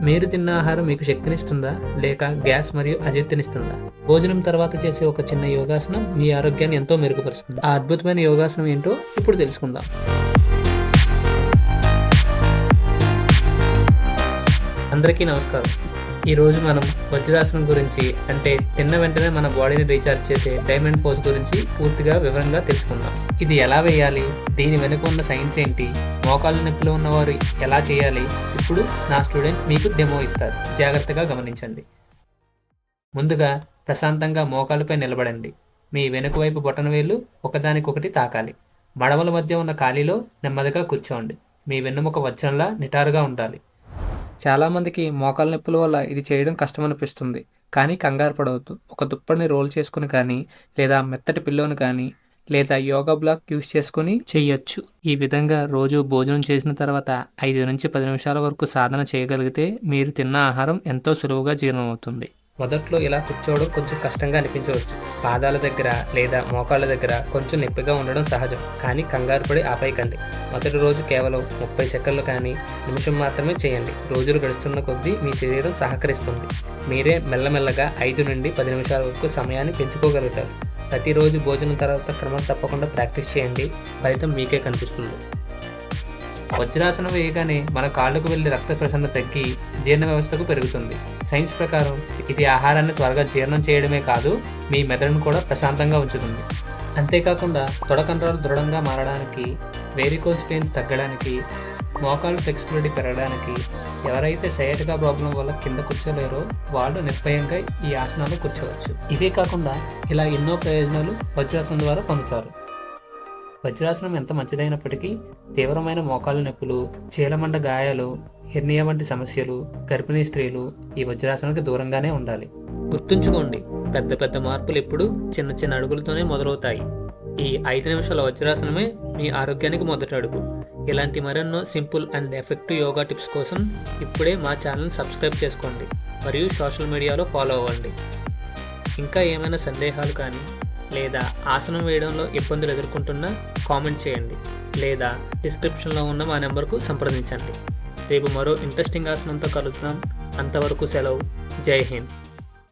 మీరు తిన్న ఆహారం మీకు శక్తినిస్తుందా లేక గ్యాస్ మరియు అజీర్తినిస్తుందా? భోజనం తర్వాత చేసే ఒక చిన్న యోగాసనం మీ ఆరోగ్యాన్ని ఎంతో మెరుగుపరుస్తుంది. ఆ అద్భుతమైన యోగాసనం ఏంటో ఇప్పుడు తెలుసుకుందాం. అందరికీ నమస్కారం. ఈరోజు మనం వజ్రాసనం గురించి, అంటే తిన్న వెంటనే మన బాడీని రీఛార్జ్ చేసే డైమండ్ పోజ్ గురించి పూర్తిగా వివరంగా తెలుసుకుందాం. ఇది ఎలా వేయాలి, దీని వెనుక ఉన్న సైన్స్ ఏంటి, మోకాళ్ళ నొప్పిలో ఉన్నవారు ఎలా చేయాలి, ఇప్పుడు నా స్టూడెంట్ మీకు డెమో ఇస్తారు. జాగ్రత్తగా గమనించండి. ముందుగా ప్రశాంతంగా మోకాళ్ళపై నిలబడండి. మీ వెనుక వైపు బొటనవేళ్లు ఒకదానికొకటి తాకాలి. మడమల మధ్య ఉన్న ఖాళీలో నెమ్మదిగా కూర్చోండి. మీ వెన్నుముక వజ్రంలా నిటారుగా ఉండాలి. చాలామందికి మోకాళ్ళ నొప్పుల వల్ల ఇది చేయడం కష్టం అనిపిస్తుంది, కానీ కంగారు పడవద్దు. ఒక దుప్పటిని రోల్ చేసుకుని కానీ, లేదా మెత్తటి పిల్లోని కానీ, లేదా యోగా బ్లాక్ యూస్ చేసుకుని చేయొచ్చు. ఈ విధంగా రోజు భోజనం చేసిన తర్వాత 5 నుంచి 10 నిమిషాల వరకు సాధన చేయగలిగితే మీరు తిన్న ఆహారం ఎంతో సులువుగా జీర్ణమవుతుంది. మొదట్లో ఇలా కూర్చోవడం కొంచెం కష్టంగా అనిపించవచ్చు. పాదాల దగ్గర లేదా మోకాళ్ళ దగ్గర కొంచెం నొప్పిగా ఉండడం సహజం, కానీ కంగారు పడి ఆపేయకండి. మొదటి రోజు కేవలం 30 సెకండ్లు కానీ నిమిషం మాత్రమే చేయండి. రోజులు గడుస్తున్న కొద్దీ మీ శరీరం సహకరిస్తుంది. మీరే మెల్లమెల్లగా 5 నుండి 10 నిమిషాల వరకు సమయాన్ని పెంచుకోగలుగుతారు. ప్రతిరోజు భోజనం తర్వాత క్రమం తప్పకుండా ప్రాక్టీస్ చేయండి. ఫలితం మీకే కనిపిస్తుంది. వజ్రాసనం వేయగానే మన కాళ్ళకు వెళ్లి రక్త ప్రసరణ తగ్గి జీర్ణ వ్యవస్థకు పెరుగుతుంది. సైన్స్ ప్రకారం ఇది ఆహారాన్ని త్వరగా జీర్ణం చేయడమే కాదు, మీ మెదడును కూడా ప్రశాంతంగా ఉంచుతుంది. అంతేకాకుండా తొడకండరాలు దృఢంగా మారడానికి, వేరికోస్ పెయిన్స్ తగ్గడానికి, మోకాలు ఫ్లెక్సిబిలిటీ పెరగడానికి, ఎవరైతే సయాటికా ప్రాబ్లం వల్ల కింద కూర్చోలేరో వాళ్ళు నిర్భయంగా ఈ ఆసనాలు కూర్చోవచ్చు. ఇవే కాకుండా ఇలా ఎన్నో ప్రయోజనాలు వజ్రాసనం ద్వారా పొందుతారు. వజ్రాసనం ఎంత మంచిదైనప్పటికీ తీవ్రమైన మోకాలు నొప్పులు, చీలమండ గాయాలు, హెర్నియా వంటి సమస్యలు, గర్భిణీ స్త్రీలు ఈ వజ్రాసనానికి దూరంగానే ఉండాలి. గుర్తుంచుకోండి, పెద్ద పెద్ద మార్పులు ఎప్పుడు చిన్న చిన్న అడుగులతోనే మొదలవుతాయి. ఈ 5 నిమిషాల వజ్రాసనమే మీ ఆరోగ్యానికి మొదటి అడుగు. ఇలాంటి మరెన్నో simple and effective yoga tips కోసం ఇప్పుడే మా ఛానల్ సబ్స్క్రైబ్ చేసుకోండి మరియు సోషల్ మీడియాలో ఫాలో అవ్వండి. ఇంకా ఏమైనా సందేహాలు కానీ లేదా ఆసనం వేయడంలో ఇబ్బందులు ఎదుర్కొంటున్నా కామెంట్ చేయండి, లేదా డిస్క్రిప్షన్లో ఉన్న మా నెంబర్కు సంప్రదించండి. రేపు మరో ఇంట్రెస్టింగ్ ఆసనంతో కలుద్దాం. అంతవరకు సెలవు. జై హింద్.